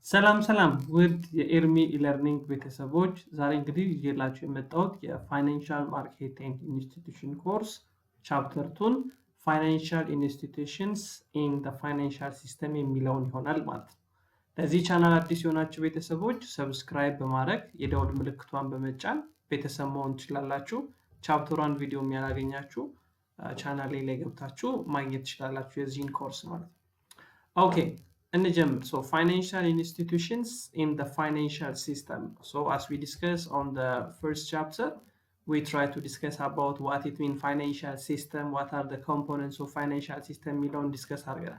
ሰላም ውድ የኤርሚ E-learning ቤተሰቦች ዛሬ እንግዲህ ይዤላችሁ የመጣሁት የፋይናንሻል ማርኬቲንግ ኢንስቲትዩሽን ኮርስ ቻፕተር 2 ፋይናንሻል ኢንስቲትዩሽንስ ኢን ዘ ፋይናንሻል ሲስተም የሚለውን ይሆናል ማለት ነው። ለዚህ ቻናል አዲስ የሆናችሁ ቤተሰቦች ሰብስክራይብ በማረግ የደወል ምልክቷን በመጫን ቤተሰብ መሆን ትችላላችሁ። ቻፕተር 1 ቪዲዮ የሚያላገኛችሁ ቻናሌ ላይ ገብታችሁ ማግኘት ትችላላችሁ የዚህን ኮርስ ማለት ነው። ኦኬ So financial institutions in the financial system. So as we discussed on the first chapter, we try to discuss about what it means financial system, what are the components of financial system, we don't discuss harga.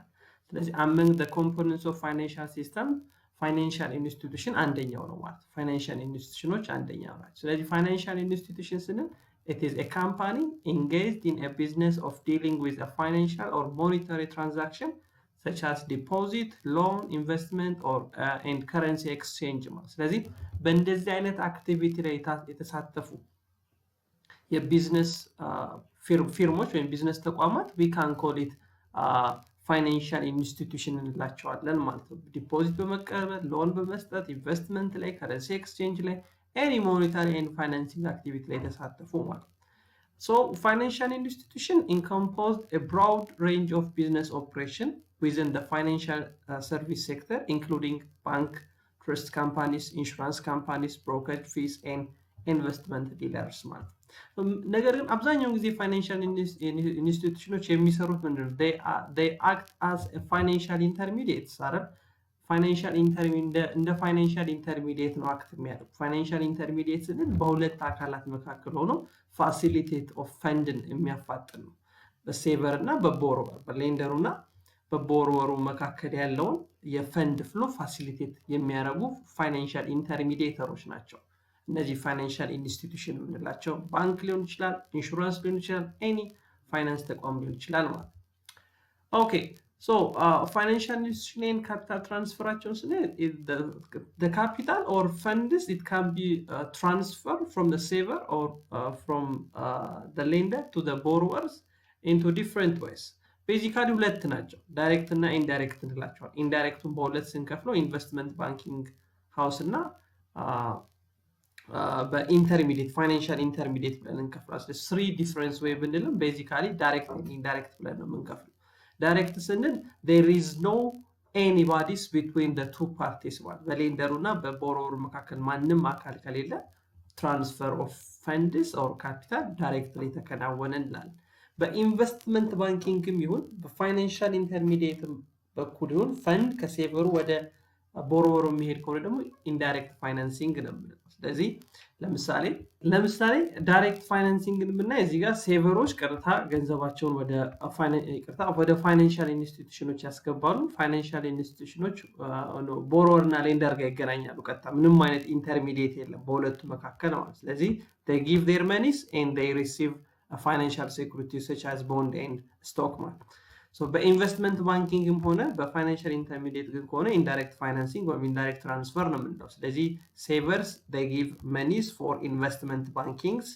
So among the components of financial system, financial institution አንደኛው ነው ማለት financial institutions አንደኛው ነው። So the financial institutions it is a company engaged in a business of dealing with a financial or monetary transaction such as deposit, loan, investment or and currency exchange ማለት ስለዚህ በእንደዚህ አይነት አክቲቪቲ ላይ የተሳተፉ የቢዝነስ ፊርሞች ወይም ቢዝነስ ተቋማት we can call it financial institution እንላቸዋለን ማለት ነው። ዲፖዚት በመቀበል ሎን በመስጠት ኢንቨስትመንት ላይ currency exchange ላይ any monetary and financing activity ላይ የተሳተፉ ማለት So financial institution encompass a broad range of business operation within the financial service sector, including bank, trust companies, insurance companies, brokerage fees, and investment dealers. ነገር ግን አብዛኛውን ጊዜ financial institutions የሚሰሩት ምንድነው? They act as a financial intermediates አይደል? እንደ ፋይናንሻል ኢንተርሚዲየት ነው አክት የሚያደርጉ ፋይናንሻል ኢንተርሚዲየት ስንል በሁለት አካላት መካከል ሆኖ ፋሲሊቴት ኦፍ ፈንድን የሚያፋጥን ነው። በሴቨር እና በቦሮወር በሌንደሩና በቦሮወሩ መካከል ያለውን የፈንድ ፍሎ ፋሲሊቴት የሚያደርጉ ፋይናንሻል ኢንተርሚዲየተሮች ናቸው። እነዚህ ፋይናንሻል ኢንስቲትዩሽን የምንላቸው ባንክ ሊሆን ይችላል፣ ኢንሹራንስ ሊሆን ይችላል፣ ኤኒ ፋይናንስ ተቋም ሊሆን ይችላል ማለት ነው። ኦኬ So financial institution and capital transfer is the capital or funds it can be transferred from the saver or from the lender to the borrowers into different ways. Basically ሁለት ናቸው ዳይሬክት እና ኢንዳይሬክት እንላቸዋለን። ኢንዳይሬክቱን በሁለት ስንከፍለው ኢንቨስትመንት ባንኪንግ ሃውስ እና በኢንተርሚዲየት ፋይናንሻል ኢንተርሚዲየት ብለን እንከፍላለን። three different way ብንልም basically ዳይሬክት እና ኢንዳይሬክት ብለን ነው የምንከፍለው። Direct ስንል there is no anybody's between the two parties ማለት በሌንደሩና በቦሮወሩ መካከል ማንም አካል ከሌለ transfer of funds or capital directly ተከናወነ እንላለን። በኢንቨስትመንት ባንኪንግም ይሁን በፋይናንሻል ኢንተርሚዲየት በኩል ይሁን ፈንድ ከሴቨሩ ወደ ቦሮወሩ የሚሄድ ከሆነ ደግሞ ኢንዳይሬክት ፋይናንሲንግ ነው የምንለው። ስለዚህ ለምሳሌ ዳይሬክት ፋይናንሲንግን ብናይ እዚህ ጋር ሴቨሮች ቀጥታ ገንዘባቸውን ወደ ፋይናንሻል ኢንስቲትዩሽኖች ያስገባሉ። ፋይናንሻል ኢንስቲትዩሽኖች ቦሮወር እና ሌንደር ጋር ይገናኛሉ። ቀጥታ ምንም አይነት ኢንተርሚዲየት የለም በሁለቱ መካከል ማለት። ስለዚህ they give their monies and they receive a financial security such as bond and stock ማለት So በኢንቨስትመንት ባንኪንግም ሆነ በፋይናንሻል ኢንተርሚዲየት ግን ከሆነ ኢንዳይሬክት ፋይናንሲንግ ወይም ኢንዳይሬክት ትራንስፈር ነው የምንለው። ስለዚህ ሴቨርስ they give monies for investment bankings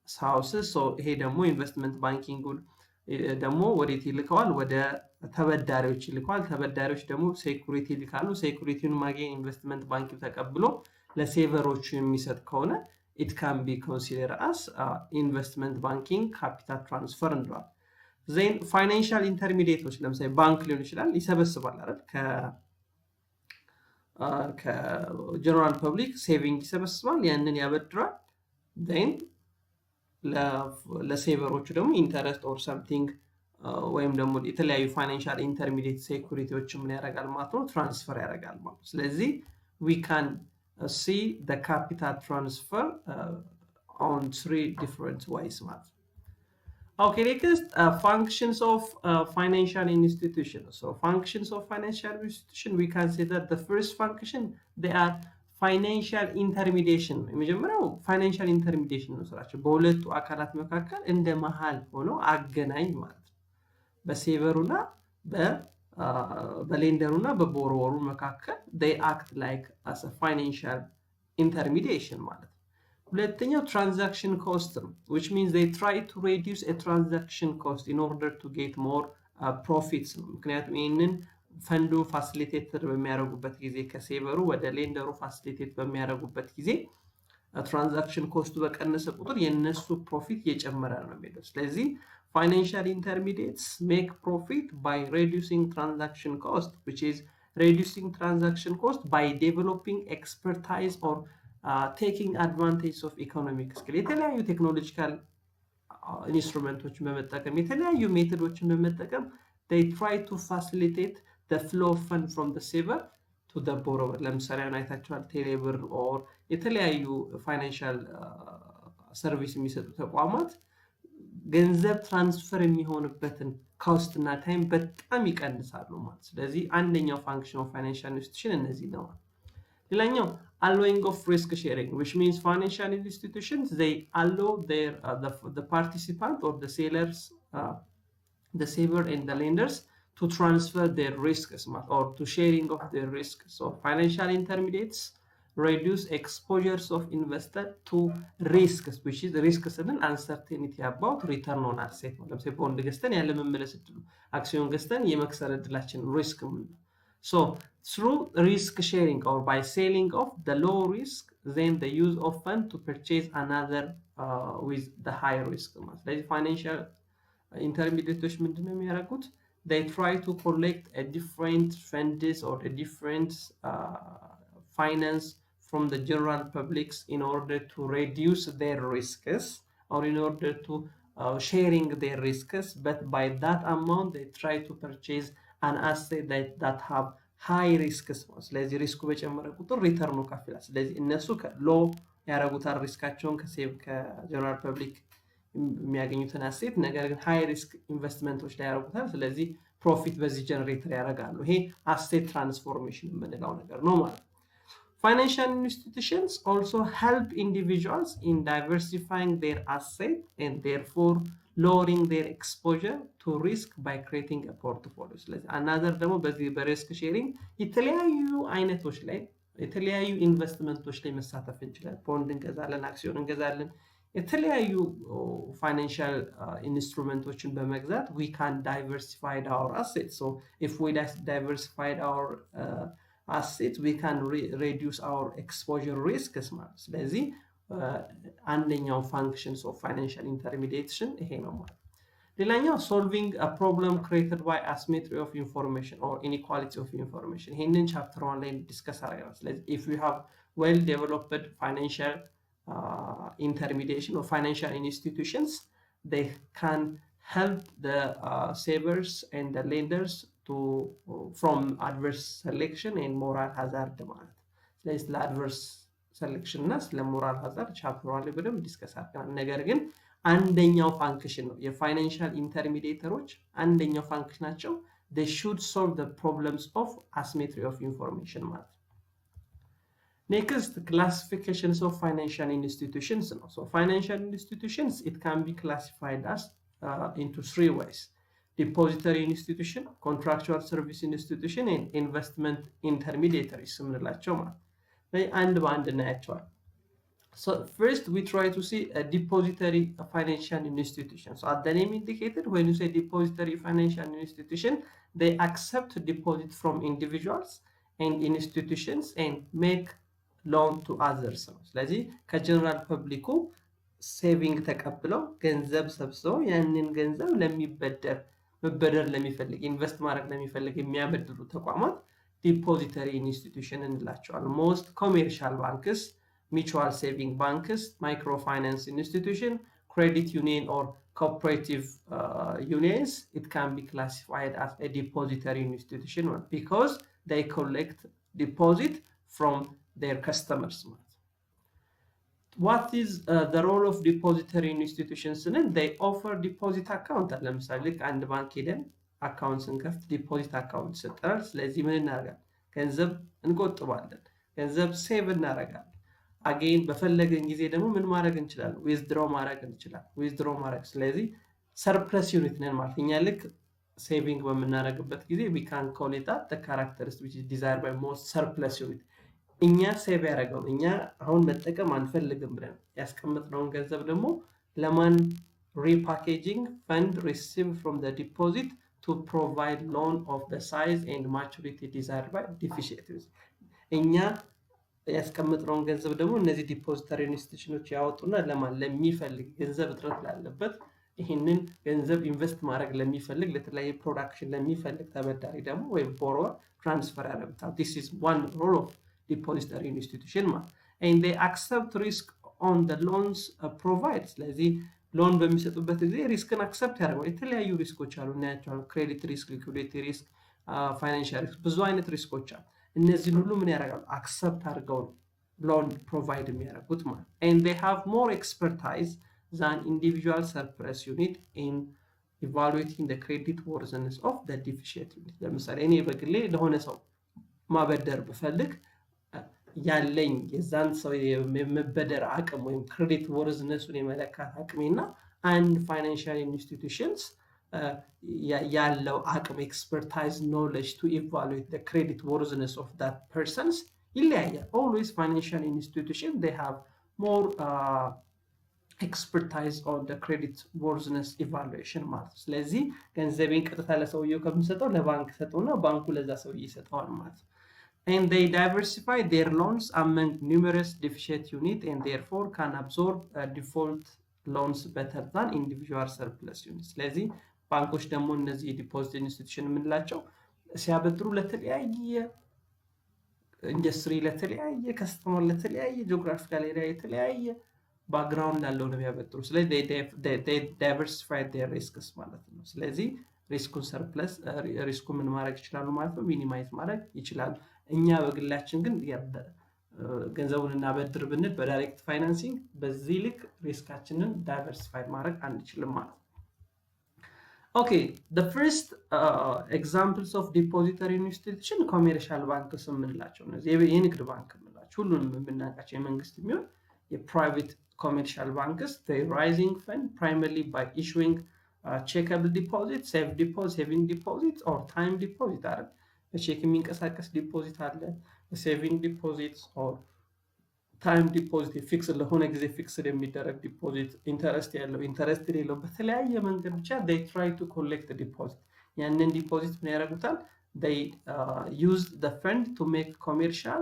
houses so ይሄ ደግሞ ኢንቨስትመንት ባንኪንጉን ደግሞ ወዴት ይልከዋል? ወደ ተበዳሪዎች ይልከዋል። ተበዳሪዎች ደግሞ ሴኩሪቲ ይልካሉ። ሴኩሪቲውን ማግኘት ኢንቨስትመንት ባንክ ተቀብሎ ለሴቨሮቹ የሚሰጥ ከሆነ it can be considered as investment banking capital transfer እንለዋለን። ዜን ፋይናንሻል ኢንተርሚዲየቶች ለምሳሌ ባንክ ሊሆን ይችላል ይሰበስባል አይደል ከጀነራል ፐብሊክ ሴቪንግ ይሰበስባል ያንን ያበድራል ዜን ለሴቨሮቹ ደግሞ ኢንተረስት ኦር ሰምቲንግ ወይም ደግሞ የተለያዩ ፋይናንሻል ኢንተርሚዲየት ሴኩሪቲዎች ምን ያደርጋል ማለት ነው ትራንስፈር ያደርጋል ማለት ነው። ስለዚህ we can see the capital transfer on three different ways ማለት ነው። Okay, next functions of financial institutions. So functions of financial institution, we can say that the first function, they are financial intermediation. የመጀመሪያው financial intermediation ነው ስራቸው። በሁለቱ አካላት መካከል እንደ መሃል ሆኖ አገናኝ ማለት ነው። በሴቨሩና በሌንደሩና በቦሮወሩ መካከል they act like as a financial intermediation ማለት ነው። ሁለተኛው transaction cost ነው, which means they try to reduce a transaction cost in order to get more profits ነው. ምክንያቱም ይህንን ፈንዱ ፋሲሊቴተር በሚያደርጉበት ጊዜ ከሴቨሩ ወደ ሌንደሩ ፋሲሊቴት በሚያደርጉበት ጊዜ ትራንዛክሽን ኮስቱ በቀነሰ ቁጥር የነሱ ፕሮፊት እየጨመረ ነው የሚሄደው። ስለዚህ financial intermediates make profit by reducing transaction cost, which is reducing transaction cost by developing expertise or taking advantage of economic skill. የተለያዩ ቴክኖሎጂካል ኢንስትሩመንቶችን በመጠቀም የተለያዩ ሜቶዶችን በመጠቀም they try to facilitate the flow of fund from the saver to the borrower. ለምሳሌ አይታችኋል ቴሌብር ኦር የተለያዩ ፋይናንሻል ሰርቪስ የሚሰጡ ተቋማት ገንዘብ ትራንስፈር የሚሆንበትን ኮስት እና ታይም በጣም ይቀንሳሉ ማለት። ስለዚህ አንደኛው ፋንክሽን ኦፍ ፋይናንሻል ኢንስቲትዩሽን እነዚህ ነው። ሌላኛው allowing of risk sharing, which means financial institutions they allow their the participant or the sellers the saver and the lenders to transfer their risks or to sharing of their risks. So financial intermediates reduce exposures of investor to risks, which is risks and uncertainty about return on asset. ለምሳሌ ቦንድ ገዝተን ያለ መመለስ እድሉ፣ አክሲዮን ገዝተን የመክሰር እድላችን ሪስክ ነው። So through risk sharing or by selling off the low risk, then the use of fund to purchase another with the high risk. ስለዚህ financial intermediates ምንድነው የሚያደርጉት? They try to collect a different funds or a different finance from the general publics in order to reduce their risks or in order to sharing their risks, but by that amount they try to purchase an asset that have high risks. ስለዚህ ሪስኩ በጨመረ ቁጥር ሪተርኑ ከፍ ይላል። ስለዚህ እነሱ ሎ ያረጉታል ሪስካቸውን ከጀነራል ፐብሊክ የሚያገኙትን አሴት፣ ነገር ግን ሃይ ሪስክ ኢንቨስትመንቶች ላይ ያረጉታል። ስለዚህ ፕሮፊት በዚህ ጀነሬተር ያደርጋሉ። ይሄ አሴት ትራንስፎርሜሽን የምንለው ነገር ነው ማለት ነው። Financial institutions also help individuals in diversifying their assets and therefore lowering their exposure to risk by creating a portfolio. ስለዚህ another ደግሞ በዚህ በሪስክ ሼሪንግ የተለያዩ አይነቶች ላይ የተለያዩ ኢንቨስትመንቶች ላይ መሳተፍ እንችላለን። ቦንድ እንገዛለን፣ አክሲዮን እንገዛለን፣ የተለያዩ ፋይናንሻል ኢንስትሩመንቶችን በመግዛት we can diversify our assets. So if we diversify our assets we can reduce our exposure risks ማለት። ስለዚህ አንደኛው functions of financial intermediation ይሄ ነው ማለት። ሌላኛው solving a problem created by asymmetry of information or inequality of information። ይሄንን ቻፕተር 1 ላይ ዲስከስ አደረግን። ስለዚህ if you have well developed financial intermediation or financial institutions, they can help the savers and the lenders from adverse selection and moral hazard ማለት። ስለዚህ ስለ adverse selection እና ስለ moral hazard ቻፕተር 1 ላይ በደንብ ዲስከስ አድርገናል። ነገር ግን አንደኛው ፋንክሽን ነው የፋይናንሻል ኢንተርሚዲየተሮች አንደኛው ፋንክሽናቸው they should solve the problems of asymmetry of information ማለት። Next, classifications of financial institutions. So financial institutions, it can be classified as into three ways: depository institution, contractual service institution, and investment intermediaries. So first we try to see a depository financial institution. So as the name indicated, when you say depository financial institution, they accept deposit from individuals and institutions and make loan to others. ስለዚህ ከጀነራል ፐብሊኩ ሴቪንግ ተቀብለው ገንዘብ ሰብስበው ያንን ገንዘብ መበደር ለሚፈልግ ኢንቨስት ማድረግ ለሚፈልግ የሚያበድሩ ተቋማት ዲፖዚተሪ ኢንስቲትዩሽን እንላቸዋለን። ሞስት ኮሜርሻል ባንክስ፣ ሚቹዋል ሴቪንግ ባንክስ፣ ማይክሮ ፋይናንስ ኢንስቲትዩሽን፣ ክሬዲት ዩኒየን ኦር cooperative unions, it can be classified as a depository institution because they collect deposit from their customers. What is the role of depository institutions? They offer deposit account. ለምሳሌ አንድ ባንክ ሄደን አካውንት ስንከፍት ዲፖዚት አካውንት ሰጠናል። ስለዚህ ምን እናደርጋለን? ገንዘብ እንቆጥባለን፣ ገንዘብ ሴቭ እናደርጋለን። አጌን በፈለገን ጊዜ ደግሞ ምን ማድረግ እንችላለን? ዊዝድሮ ማድረግ እንችላለን። ዊዝድሮ ማድረግ ስለዚህ ሰርፕለስ ዩኒት ነን ማለት እኛ ልክ ሴቪንግ በምናደርግበት ጊዜ we can call it the characteristic which is desired by most surplus unit እኛ ሴቭ ያደረገው እኛ አሁን መጠቀም አንፈልግም ብለን ያስቀምጥነውን ገንዘብ ደግሞ ለማን repackaging fund received from the deposit to provide loan of the size and maturity desired by deficiaries እኛ ያስቀምጥነውን ገንዘብ ደግሞ እነዚህ ዲፖዚተሪ ኢንስቲትዩሽኖች ያወጡና ለማን ለሚፈልግ ገንዘብ እጥረት ላለበት ይሄንን ገንዘብ ኢንቨስት ማድረግ ለሚፈልግ ለተለያየ ፕሮዳክሽን ለሚፈልግ ተበዳሪ ደግሞ ወይ ቦሮወር ትራንስፈር ያደርጋል this is one role of depository institution and they accept risk on the loans provided ስለዚህ ሎን በሚሰጡበት ጊዜ ሪስክን አክሰፕት ያደርጋሉ የተለያዩ ሪስኮች አሉ እናያቸዋለን ክሬዲት ሪስክ ሊኩዊዲቲ ሪስክ ፋይናንሻል ሪስክ ብዙ አይነት ሪስኮች አሉ እነዚህ ሁሉ ምን ያደርጋሉ አክሰፕት አድርገው loan provide የሚያደርጉት ማለት and they have more expertise than individual surplus unit in evaluating the credit worthiness of the deficient unit ለምሳሌ እኔ በግሌ ለሆነ ሰው ማበደር ብፈልግ ያለኝ የዛን ሰው የመበደር አቅም ወይም ክሬዲት ወርዝነሱን የመለካት አቅሜና አንድ ፋይናንሻል ኢንስቲትዩሽንስ ያለው አቅም ኤክስፐርታይዝ ኖሌጅ to evaluate the credit worthiness of that persons ይለያያል always financial institution they have more expertise on the credit worthiness evaluation ማለት ስለዚህ ገንዘቤን ቀጥታ ለሰውየው ከምሰጠው ለባንክ ሰጠውና ባንኩ ለዛ ሰውዬ ይሰጠዋል ማለት and they diversify their loans among numerous deficient units and therefore can absorb default loans better than individual surplus units ስለዚህ ባንኮች ደግሞ እነዚህ ዲፖዚት ኢንስቲትዩሽን የምንላቸው ሲያበድሩ ለተለያየ ኢንዱስትሪ ለተለያየ ከስተመር ለተለያየ ጂኦግራፊካል ኤሪያ የተለያየ ባክግራውንድ ያለው ነው የሚያበድሩ ስለዚህ they diversify their risks ማለት ነው ስለዚህ ሪስኩን ሰርፕለስ ሪስኩ ምን ማድረግ ይችላሉ ማለት ነው ሚኒማይዝ ማድረግ ይችላሉ እኛ በግላችን ግን ገንዘቡን እናበድር ብንል በዳይሬክት ፋይናንሲንግ በዚህ ልክ ሪስካችንን ዳይቨርሲፋይ ማድረግ አንችልም ማለት ነው okay the first examples of depository institution commercial banks የምንላቸው እነዚህ የንግድ ባንክ የምንላቸው ሁሉንም የምናውቃቸው የመንግስት የሚሆን የፕራይቬት commercial banks they raising fund primarily by issuing checkable deposit safe deposit saving deposit or time deposit አይደል በቼክ የሚንቀሳቀስ ዲፖዚት አለ saving deposits or time deposit ፊክስ ለሆነ ጊዜ ፊክስድ የሚደረግ ዲፖዚት ኢንተረስት ያለው ኢንተረስት የሌለው በተለያየ መንገድ ብቻ they try to collect the deposit ያንን ዲፖዚት ምን ያደርጉታል they use the fund to make commercial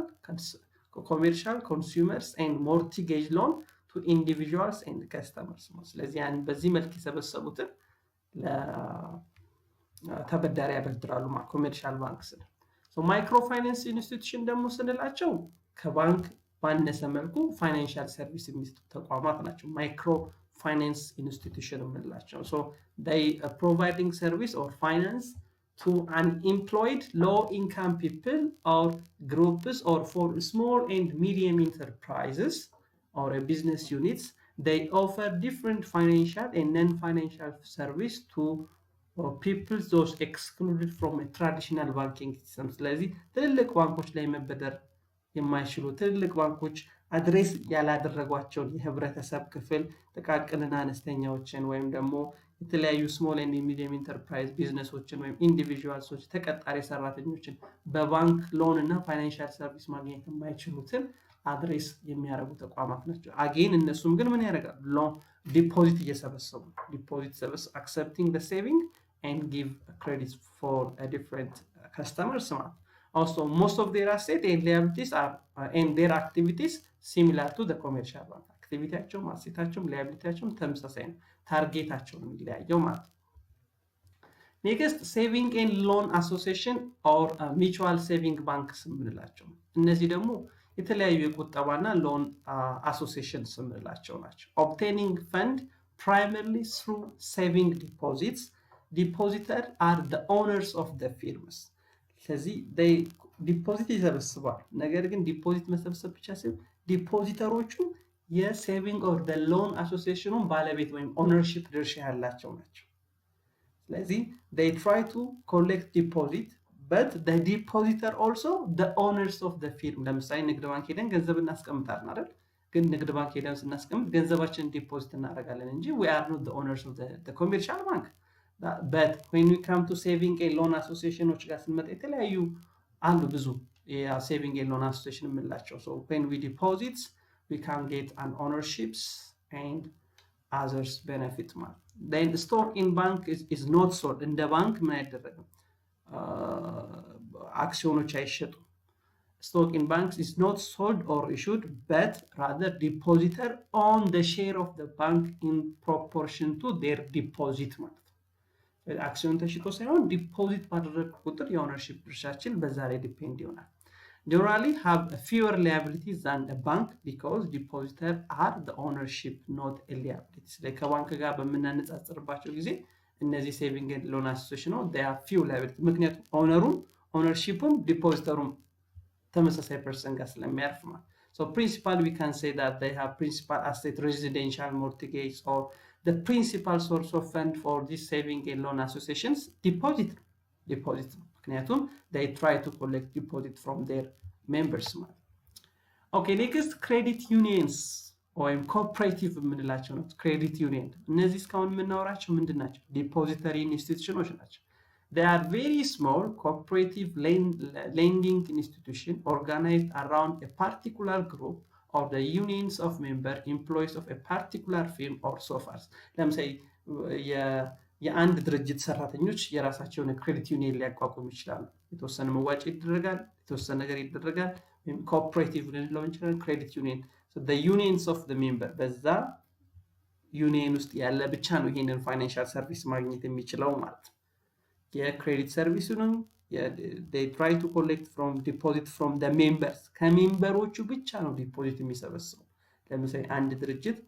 consumers and mortgage loan to individuals and customers ስለዚህ ያን በዚህ መልክ የሰበሰቡትን ለተበዳሪ ያበድራሉ ማለት ኮሜርሻል ባንክስ so ማይክሮ ፋይናንስ ኢንስቲትዩሽን ደግሞ ስንላቸው ከባንክ ባነሰ መልኩ ፋይናንሻል ሰርቪስ የሚሰጡ ተቋማት ናቸው ማይክሮ ፋይናንስ ኢንስቲትዩሽን የምንላቸው so they providing service or finance to unemployed low income people or groups or for small and medium enterprises or business units they offer different financial and non-financial service to people those excluded from a traditional banking system ስለዚህ ትልልቅ ባንኮች ላይ መበደር የማይችሉ ትልልቅ ባንኮች አድሬስ ያላደረጓቸውን የህብረተሰብ ክፍል ጥቃቅንና አነስተኛዎችን ወይም ደግሞ የተለያዩ ስሞል ኤንድ ሚዲየም ኢንተርፕራይዝ ቢዝነሶችን ወይም ኢንዲቪጁዋልሶች ተቀጣሪ ሰራተኞችን በባንክ ሎን እና ፋይናንሻል ሰርቪስ ማግኘት የማይችሉትን አድሬስ የሚያደርጉ ተቋማት ናቸው አጌን እነሱም ግን ምን ያደርጋሉ ሎን ዲፖዚት እየሰበሰቡ ዲፖዚት ሰበስ accepting the saving and give credit for a different customers also most of their assets and liabilities are and their activities similar to the commercial bank activityያቸው ማሴታቸው liabilityያቸው ተመሳሳይ ነው ታርጌታቸው ነው የሚለያየው ማለት next saving and loan association or mutual saving banks የምንላቸው እነዚህ ደግሞ የተለያዩ የቁጠባና ሎን አሶሲዬሽንስ የምንላቸው ናቸው obtaining fund primarily through saving deposits depositor are the owners of the firms ስለዚህ they ዲፖዚት ይሰበስባሉ ነገር ግን ዲፖዚት መሰብሰብ ብቻ ሳይሆን ዲፖዚተሮቹ የሴቪንግ ኦር the loan association ባለቤት ወይም ownership ድርሻ ያላቸው ናቸው ስለዚህ they try to collect deposit but the depositor also the owners of the firm ለምሳሌ ንግድ ባንክ ሄደን ገንዘብ እናስቀምጣለን አይደል ግን ንግድ ባንክ ሄደን ስናስቀምጥ ገንዘባችንን ዲፖዚት እናደርጋለን እንጂ we are not the owners of the commercial bank but when we come to saving a loan associationዎች ጋር ስንመጣ የተለያዩ አንዱ ብዙ saving and loan association የምንላቸው so when we deposit we can get an ownerships and others benefit ማለት then stock in bank is not sold in the bank ምን አይደረግም አክሲዮኖች አይሸጡም stock in banks is not sold or issued but rather depositor own the share of the bank in proportion to their deposit ማለት አክሲዮን ተሽጦ ሳይሆን ዲፖዚት ባደረግ ቁጥር የኦነርሺፕ ድርሻችን በዛ ላይ ዲፔንድ ይሆናል generally have fewer liabilities than a bank because depositors are the ownership not a liability ስለዚህ ከባንክ ጋር በመናነጻጽርባቸው ጊዜ እነዚህ saving and loan association ነው they are few liabilities ምክንያቱም ownershipም ዲፖዚተሩም ተመሳሳይ ፐርሰን ጋር ስለሚያርፍ ማለት so principal we can say that they have principal asset residential mortgage or the principal source of fund for these saving and loan associations deposit ምክንያቱም they try to collect deposit from their members ማለት okay next credit unions ወይም cooperative የምንላቸው ነው credit union እነዚህ እስካሁን የምናወራቸው ምንድናቸው depository institutions ናቸው they are very small cooperative lending institution organized around a particular group of the unions of member employees of a particular firm or so forth ለምሳሌ የአንድ ድርጅት ሰራተኞች የራሳቸውን ክሬዲት ዩኒየን ሊያቋቁሙ ይችላሉ የተወሰነ መዋጮ ይደረጋል የተወሰነ ነገር ይደረጋል ወይም ኮኦፐሬቲቭ ልንለው እንችላለን ክሬዲት ዩኒየን so the unions of the member በዛ ዩኒየን ውስጥ ያለ ብቻ ነው ይሄንን ፋይናንሻል ሰርቪስ ማግኘት የሚችለው ማለት የክሬዲት ሰርቪሱን they try to collect from deposit from the members ከሜምበሮቹ ብቻ ነው ዲፖዚት የሚሰበስበው ለምሳሌ አንድ ድርጅት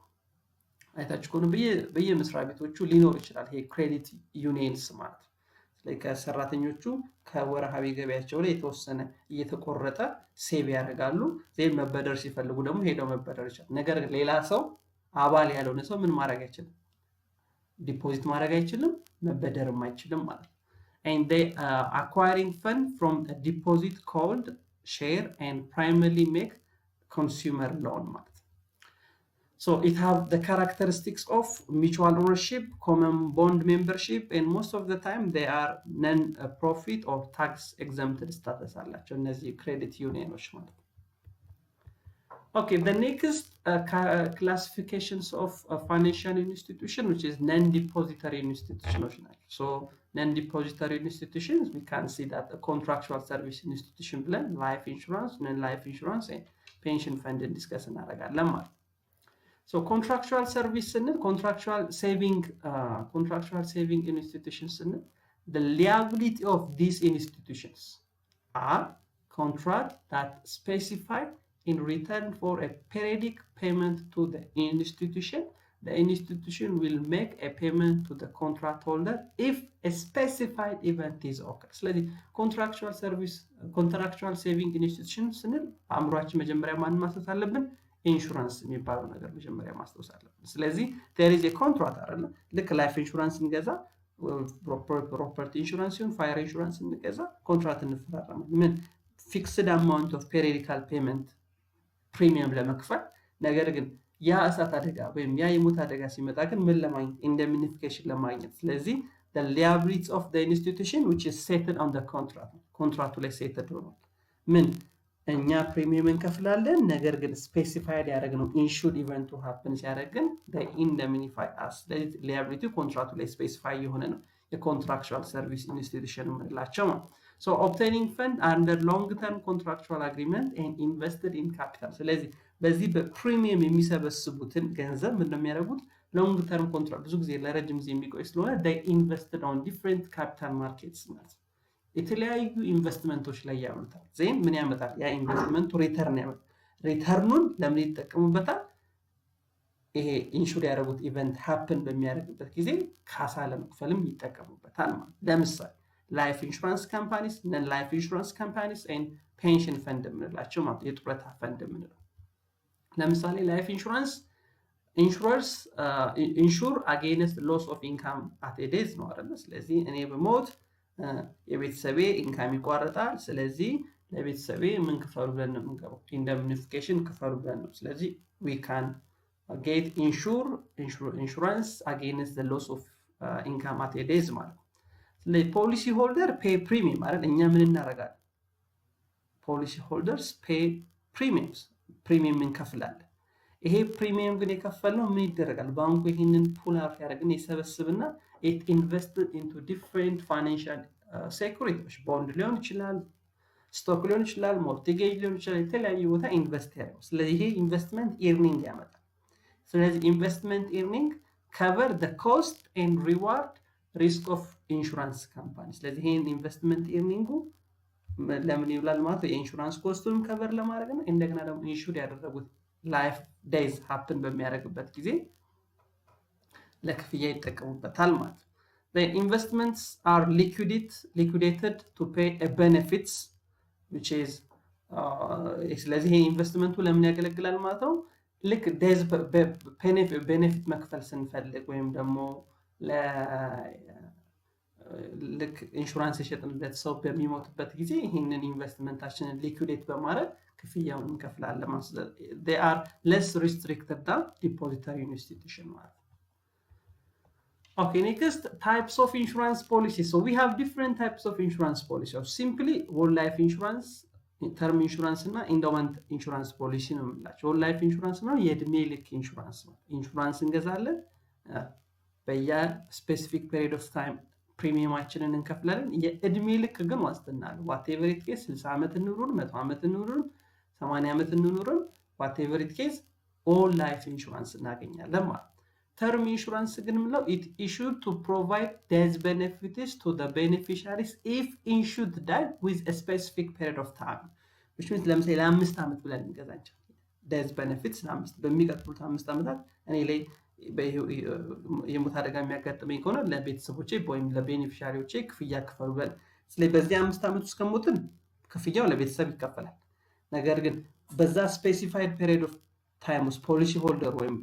አይታችሁ ከሆነ በየመስሪያ ቤቶቹ ሊኖር ይችላል ይሄ ክሬዲት ዩኒየንስ ማለት ስለዚህ ከሰራተኞቹ ከወርሃዊ ገቢያቸው ላይ የተወሰነ እየተቆረጠ ሴቭ ያደርጋሉ ዜን መበደር ሲፈልጉ ደግሞ ሄደው መበደር ይችላል ነገር ግን ሌላ ሰው አባል ያልሆነ ሰው ምን ማድረግ አይችልም ዲፖዚት ማድረግ አይችልም መበደርም አይችልም ማለት and they acquiring fund from a deposit called share and primarily make consumer loan ማለት so it have the characteristics of mutual ownership common bond membership and most of the time they are non profit or tax exempted status አላቸው እነዚህ credit unions ማለት okay the next classifications of a financial institution which is non-depository institutions so non-depository institutions we can see that a contractual service institution ብለን life insurance non-life insurance and pension fund discuss እናደርጋለን ማለት so contractual service and contractual saving institutions and the liability of these institutions are contract that specify in return for a periodic payment to the institution will make a payment to the contract holder if a specified event is occurred. So contractual saving institutions አምሯችን መጀመሪያ ማን ማስተዋወስ አለብን ኢንሹራንስ የሚባለው ነገር መጀመሪያ ማስተዋወስ አለብን ስለዚህ there is a contract አይደል ልክ ላይፍ ኢንሹራንስ እንገዛ ፕሮፐርቲ ኢንሹራንስ ሲሆን ፋየር ኢንሹራንስ እንገዛ ኮንትራክት እንፈራረማለን ምን ፊክስድ አማውንት ኦፍ ፔሪዮዲካል ፔመንት ፕሪሚየም ለመክፈል ነገር ግን ያ እሳት አደጋ ወይም ያ የሞት አደጋ ሲመጣ ግን ምን ለማግኘት ኢንደሚኒፊኬሽን ለማግኘት ስለዚህ the liabilities of the institution which is settled on the contract ኮንትራክቱ ላይ settled ሆኗል ምን እኛ ፕሪሚየም እንከፍላለን ነገር ግን ስፔሲፋይድ ያደረግነው ኢንሹርድ ኢቨንት ቱ ሃፕን ሲያደርግን they indemnify us ስለዚህ liability ኮንትራክቱ ላይ ስፔሲፋይ የሆነ ነው የኮንትራክቹዋል ሰርቪስ ኢንስቲትዩሽን የምንላቸው ነው so obtaining fund under long term contractual agreement and invested in capital ስለዚህ በዚህ በፕሪሚየም የሚሰበስቡትን ገንዘብ ምን ነው የሚያደርጉት long term contract ብዙ ጊዜ ለረጅም ጊዜ የሚቆይ ስለሆነ they invested on different capital markets ማለት የተለያዩ ኢንቨስትመንቶች ላይ ያመጣል ዜን ምን ያመጣል ያ ኢንቨስትመንቱ ሪተርን ያመጣል ሪተርኑን ለምን ይጠቀሙበታል ይሄ ኢንሹር ያደረጉት ኢቨንት ሃፕን በሚያደርግበት ጊዜ ካሳ ለመክፈልም ይጠቀሙበታል ማለት ለምሳሌ life insurance companies non-life insurance companies and pension fund የምንላቸው ማለት የጡረታ ፈንድ የምንለው ለምሳሌ life insurance insurers insure against loss of income at a days ነው አይደል ስለዚህ እኔ በሞት የቤተሰቤ ኢንካም ይቋረጣል ስለዚህ ለቤተሰቤ ምን ክፈሉ ብለን ነው የምንገባው indemnification ክፈሉ ብለን ነው ስለዚህ we can get insurance against the loss of income at a days ማለት the policy holder pay premium አይደል እኛ ምን እናረጋለን policy holders pay premium እንከፍላለን። ይሄ ፕሪሚየም ግን የከፈልነው ምን ይደረጋል? ባንኩ ይሄንን ፑል አውት ያደርግና ይሰበስብና it invested into different financial securities ቦንድ ሊሆን ይችላል፣ ስቶክ ሊሆን ይችላል፣ ሞርትጌጅ ሊሆን ይችላል፣ የተለያዩ ቦታ ኢንቨስት ያደርጋል። ስለዚህ ይሄ ኢንቨስትመንት ኤርኒንግ ያመጣል። ስለዚህ ኢንቨስትመንት ኤርኒንግ cover the cost and reward risk of insurance company። ስለዚህ ይሄን ኢንቨስትመንት ኤርኒንጉ ለምን ይውላል ማለት ነው? የኢንሹራንስ ኮስቱንም ከቨር ለማድረግ ነው። እንደገና ደግሞ ኢንሹር ያደረጉት ላይፍ ዴይዝ ሀፕን በሚያደርግበት ጊዜ ለክፍያ ይጠቀሙበታል ማለት ነው። the investments are liquidated to pay a benefits which is ስለዚህ ይሄ ኢንቨስትመንቱ ለምን ያገለግላል ማለት ነው? ልክ ዴይዝ ቤኔፊት መክፈል ስንፈልግ ወይም ደግሞ ልክ ኢንሹራንስ የሸጥንበት ሰው በሚሞትበት ጊዜ ይህንን ኢንቨስትመንታችንን ሊኩዊዴት በማድረግ ክፍያውን እንከፍላለን ማለት ነው። they are less restricted than depository institution ማለት ነው። Okay, next types of insurance policy. So we have different types of insurance policy. So simply whole life insurance, term insurance እና endowment insurance policy ነው የምንላቸው። whole life insurance ነው የእድሜ ልክ ኢንሹራንስ ነው። ኢንሹራንስ እንገዛለን በያ ስፔሲፊክ ፔሪድ ኦፍ ታይም ፕሪሚየማችንን እንከፍላለን። የእድሜ ልክ ግን ዋስትና አለ። whatever it case 60 ዓመት እንኑር 100 ዓመት እንኑር 80 ዓመት እንኑር whatever it case all life insurance እናገኛለን ማለት። term insurance ግን ምንለው it issued to provide death benefits to the beneficiaries if insured died with a specific period of time, which means ለምሳሌ ለ5 ዓመት ብለን እንገዛቸው death benefits ለ5 በሚቀጥሉት 5 ዓመታት እኔ ላይ የሞት አደጋ የሚያጋጥመኝ ከሆነ ለቤተሰቦቼ ወይም ለቤኔፊሻሪዎቼ ክፍያ ክፈሉ በል። ስለዚህ በዚህ 5 ዓመት ውስጥ ከሞትን ክፍያው ለቤተሰብ ይከፈላል። ነገር ግን በዛ ስፔሲፋይድ ፔሪድ ኦፍ ታይም ውስጥ ፖሊሲ ሆልደር ወይም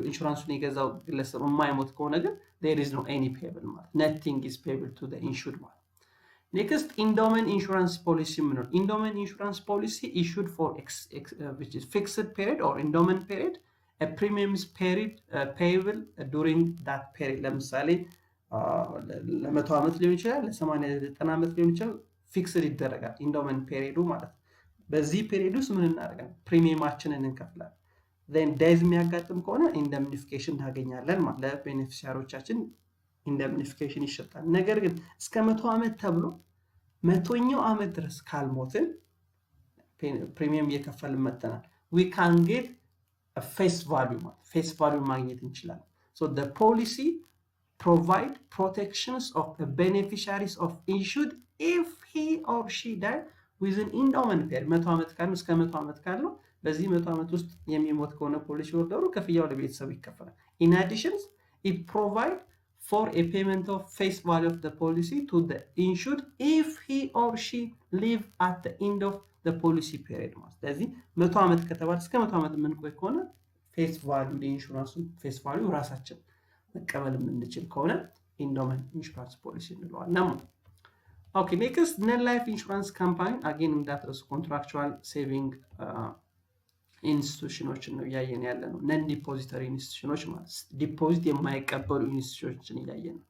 ኢንሹራንሱን የገዛው ግለሰብ የማይሞት ከሆነ ግን there is no any payable ማለት nothing is payable to the insured ማለት። next endowment insurance policy ምንድነው? endowment insurance policy issued for which is fixed period or endowment period. A premium is payable during that period. ለምሳሌ ለ100 ዓመት ሊሆን ይችላል፣ ለ80 90 ዓመት ሊሆን ይችላል፣ ፊክስድ ይደረጋል ኢንዶመንት ፔሪዱ ማለት ነው። በዚህ ፔሪድ ውስጥ ምን እናደርጋለን? ፕሪሚየማችንን እንከፍላለን። then ዴዝ የሚያጋጥም ከሆነ ኢንደምኒፊኬሽን ታገኛለን ማለት ለቤኔፊሻሪዎቻችን ኢንደምኒፊኬሽን ይሰጣል። ነገር ግን እስከ 100 ዓመት ተብሎ 100ኛው ዓመት ድረስ ካልሞትን ፕሪሚየም እየከፈልን መተናል we can get a face value ማግኘት እንችላለን። so the policy provide protections of the beneficiaries of insured if he or she died within endowment period 100 ዓመት ካለው እስከ 100 ዓመት ካለው በዚህ 100 ዓመት ውስጥ የሚሞት ከሆነ ፖሊሲ ሆልደሩ ክፍያው ለቤተሰብ ይከፈላል። in addition it provide for a payment of face value of the policy to the insured if he or she live at the end of the policy period ማለት ስለዚህ 100 ዓመት ከተባለ እስከ 100 ዓመት የምንቆይ ከሆነ ፌስ ቫልዩ ለኢንሹራንሱ ፌስ ቫልዩ ራሳችን መቀበል የምንችል ከሆነ ኢንዶመንት ኢንሹራንስ ፖሊሲ እንለዋለን። ኦኬ ኔክስት ነን ላይፍ ኢንሹራንስ ካምፓኒ አጌን እንዳትረሱ ኮንትራክቹዋል ሴቪንግ ኢንስቲትዩሽኖችን ነው እያየን ያለ ነው። ነን ዲፖዚተሪ ኢንስቲትዩሽኖች ማለት ዲፖዚት የማይቀበሉ ኢንስቲትዩሽኖችን እያየን ነው።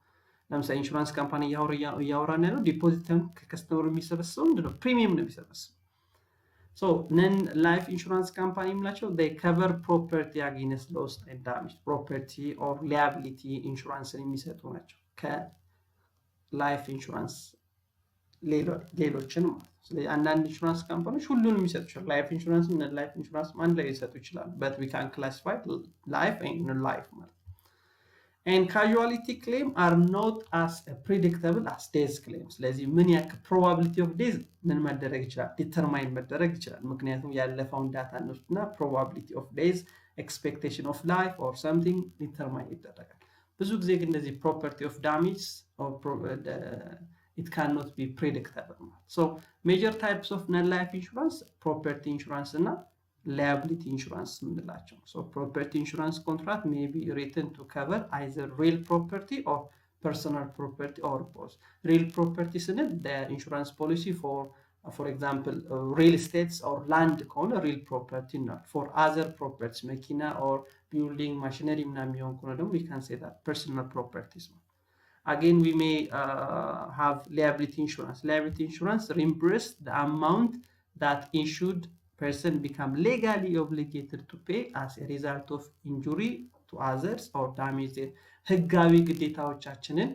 ለምሳሌ ኢንሹራንስ ካምፓኒ እያወራን ያለው ዲፖዚትን ከከስተመሩ የሚሰበስበው ምንድነው? ፕሪሚየም ነው የሚሰበስበው። so non-life insurance company ምላቸው they cover property against loss and damage property or liability insurance የሚሰጡ ናቸው ከላይፍ ኢንሹራንስ ሌሎችን ማለት ነው። ስለዚህ አንዳንድ ኢንሹራንስ ካምፓኒዎች ሁሉንም የሚሰጡ ይችላሉ። ላይፍ ኢንሹራንስ እና ላይፍ ኢንሹራንስ አንድ ላይ ሊሰጡ ይችላሉ but we can classify life and non-life ማለት and casualty claim are not as predictable as death claim. ስለዚህ ምን ያክል probability of death ምን መደረግ ይችላል ዲተርማይን መደረግ ይችላል። ምክንያቱም ያለፈውን ዳታ ነውና probability of death expectation of life or something ዲተርማይን ይደረጋል። ብዙ ጊዜ ግን እንደዚህ property of damage or it cannot be predictable. so major types of non-life insurance property insurance እና liability insurance ምንላቸው። so property insurance contract may be written to cover either real property or personal property or both. real property ስንል the insurance policy for example real estates or land ከሆነ real property not for other properties መኪና or building machinery ምናምን የሚሆን ከሆነ ደግሞ we can say that personal properties. again we may have liability insurance reimburse the amount that issued person become legally obligated to pay as a result of injury to others or damage ህጋዊ ግዴታዎቻችንን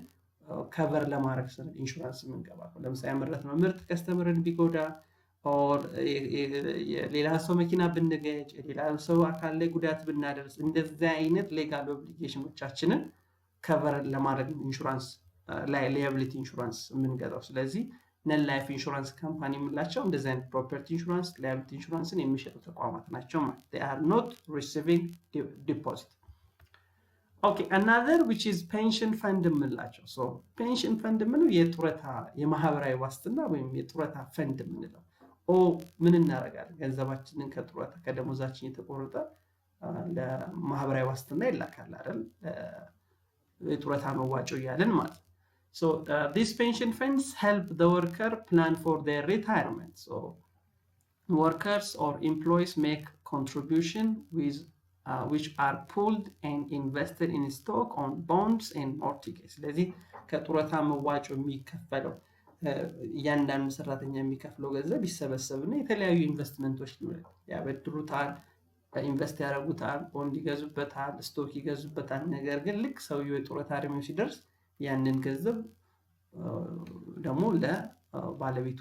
ከቨር ለማድረግ ስንል ኢንሹራንስ የምንገባው ለምሳሌ ያመረት ነው ምርት ከስተመርን ቢጎዳ or ሌላ ሰው መኪና ብንገጭ ሌላ ሰው አካል ላይ ጉዳት ብናደርስ እንደዚህ አይነት ሌጋል ኦብሊጌሽኖቻችንን ከቨር ለማድረግ ኢንሹራንስ liability ኢንሹራንስ የምንገዛው ስለዚህ ነን ላይፍ ኢንሹራንስ ካምፓኒ የምላቸው እንደዚህ አይነት ፕሮፐርቲ ኢንሹራንስ liability ኢንሹራንስን የሚሸጡ ተቋማት ናቸው ማለት they are not receiving deposit. Okay, another which is pension fund የምላቸው so pension fund የምንለው የጡረታ የማህበራዊ ዋስትና ወይም የጡረታ ፈንድ የምንለው ምን እናደርጋለን ገንዘባችንን ከጡረታ ከደሞዛችን የተቆረጠ ለማህበራዊ ዋስትና ይላካል አይደል የጡረታ መዋጮ ያለን ማለት so these pension funds help the worker plan for their retirement so workers or employees make contribution with which are pooled and invested in stock on bonds and mortgages ስለዚህ ከጡረታ መዋጮ የሚከፈለው ያንዳንዱ ሰራተኛ የሚከፍለው ገንዘብ ይሰበሰብና የተለያዩ ኢንቨስትመንቶች ያበድሩታል ኢንቨስት ያደርጉታል ቦንድ ይገዙበታል ስቶክ ይገዙበታል ነገር ግን ልክ ሰውየው የጡረታ እድሜው ሲደርስ ያንን ገንዘብ ደግሞ ለባለቤቱ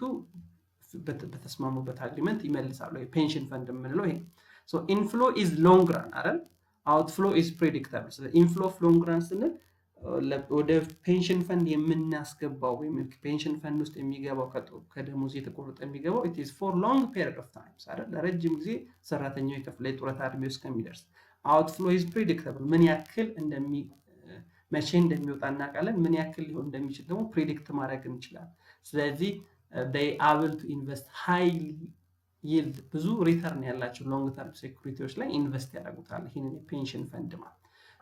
በተስማሙበት አግሪመንት ይመልሳሉ የፔንሽን ፈንድ የምንለው ይሄ so inflow is long run አይደል outflow is predictable so inflow of long run ስንል ወደ ፔንሽን ፈንድ የምናስገባው ወይም ፔንሽን ፈንድ ውስጥ የሚገባው ከደሞዝ የተቆረጠ የሚገባው it is for long period of time አይደል ለረጅም ጊዜ ሰራተኛው የከፈለ የጡረታ እድሜው እስከሚደርስ outflow is predictable ምን ያክል መቼ እንደሚወጣ እናውቃለን ምን ያክል ሊሆን እንደሚችል ደግሞ ፕሬዲክት ማድረግ እንችላለን ስለዚህ they are able to invest highly yield ብዙ ሪተርን ያላቸው ሎንግ ተርም ሴኩሪቲዎች ላይ ኢንቨስት ያደርጉታል ይሄንን የፔንሽን ፈንድ ማለት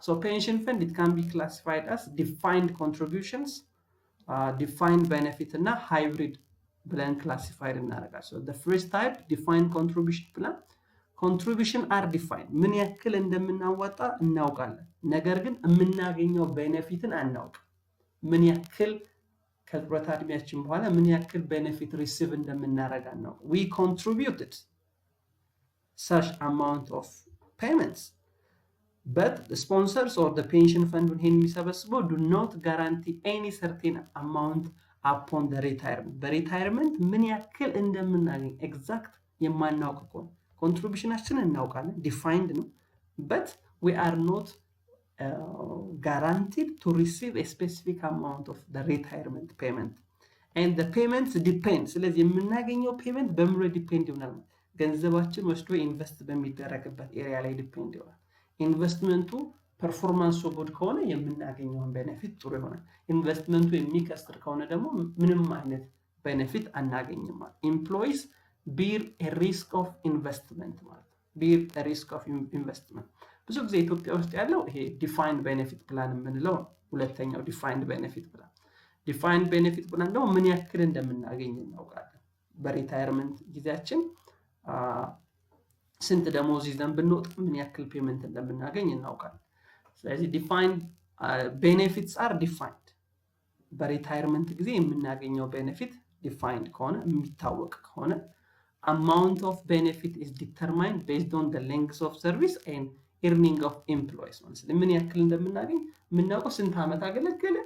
so pension fund it can be classified as defined contributions defined benefit እና hybrid ብለን classified እናደርጋለን so the first type defined contribution plan contribution are defined ምን ያክል እንደምናወጣ እናውቃለን ነገር ግን የምናገኘው ቤኔፊትን አናውቅ ምን ያክል ከጡረታ እድሜያችን በኋላ ምን ያክል ቤኔፊት ሪሲቭ እንደምናረጋ ነው we contributed such amount of payments but the sponsors or the pension fund when የሚሰበስበው do not guarantee any certain amount upon the retirement በሪታየርመንት ምን ያክል እንደምናገኝ exact የማናውቅ ከሆነ contributionችን እናውቃለን defined ነው but we are not guaranteed to receive a specific amount of the retirement payment and the payments depend ስለዚህ የምናገኘው ፔመንት በምን ዲፔንድ ይሆናል ገንዘባችን ወስዶ ኢንቨስት በሚደረግበት ኤሪያ ላይ ዲፔንድ ይሆናል ኢንቨስትመንቱ ፐርፎርማንሱ ጉድ ከሆነ የምናገኘው ቤኔፊት ጥሩ ይሆናል ኢንቨስትመንቱ የሚከስር ከሆነ ደግሞ ምንም አይነት ቤኔፊት አናገኝም ማለት employees bear a risk of investment ማለት bear a risk of investment ብዙ ጊዜ ኢትዮጵያ ውስጥ ያለው ይሄ ዲፋይንድ ቤኔፊት ፕላን የምንለው ሁለተኛው ዲፋይንድ ቤኔፊት ፕላን ዲፋይንድ ቤኔፊት ፕላን ደግሞ ምን ያክል እንደምናገኝ እናውቃለን በሪታየርመንት ጊዜያችን ስንት ደሞዝ ይዘን ብንወጣ ምን ያክል ፔመንት እንደምናገኝ እናውቃለን ስለዚህ ዲፋይንድ ቤኔፊትስ አር ዲፋይንድ በሪታየርመንት ጊዜ የምናገኘው ቤኔፊት ዲፋይንድ ከሆነ የሚታወቅ ከሆነ amount of benefit is determined based on the length of service and earning of employees ማለት ነው ምን ያክል እንደምናገኝ ምናውቀው ስንት አመት አገለገለ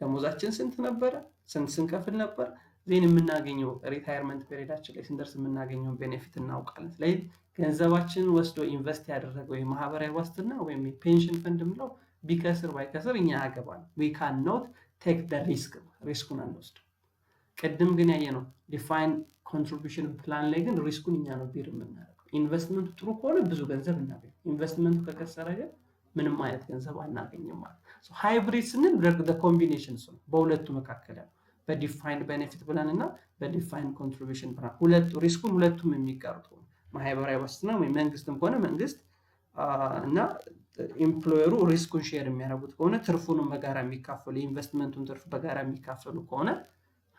ደሞዛችን ስንት ነበር ስንት ከፍል ነበር ዜን የምናገኘው ሪታየርመንት ፔሪዳችን ላይ ስንደርስ የምናገኘው ቤኔፊት እናውቃለን ስለዚህ ገንዘባችን ወስዶ ኢንቨስት ያደረገው የማህበራዊ ዋስትና ወይም የፔንሽን ፈንድ ምለው ቢከስር ባይከስር እኛ ያገባል we cannot take the risk-ን አንወስድ ቀድም ግን ያየነው ዲፋይን ኮንትሪቢዩሽን ፕላን ላይ ግን ሪስኩን እኛ ነው ቢር የምናደርገው ኢንቨስትመንቱ ጥሩ ከሆነ ብዙ ገንዘብ እናገኝ ኢንቨስትመንቱ ከከሰረ ግን ምንም አይነት ገንዘብ አናገኝም ማለት so hybrid ስንል the combinations ነው በሁለቱ መካከል ያለው በዲፋይንድ ቤኔፊት ፕላን እና በዲፋይንድ ኮንትሪቢዩሽን ፕላን ሁለቱ ሪስኩን ሁለቱም የሚጋሩት ነው ማህበራዊ ዋስትና ወይ መንግስትም ከሆነ መንግስት እና ኤምፕሎየሩ ሪስኩን ሼር የሚያደርጉት ከሆነ ትርፉንም በጋራ የሚካፈሉ ኢንቨስትመንቱን ትርፍ በጋራ የሚካፈሉ ከሆነ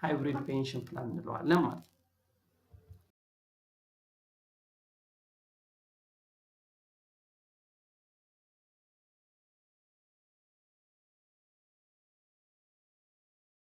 hybrid pension plan እንለዋለን ማለት ነው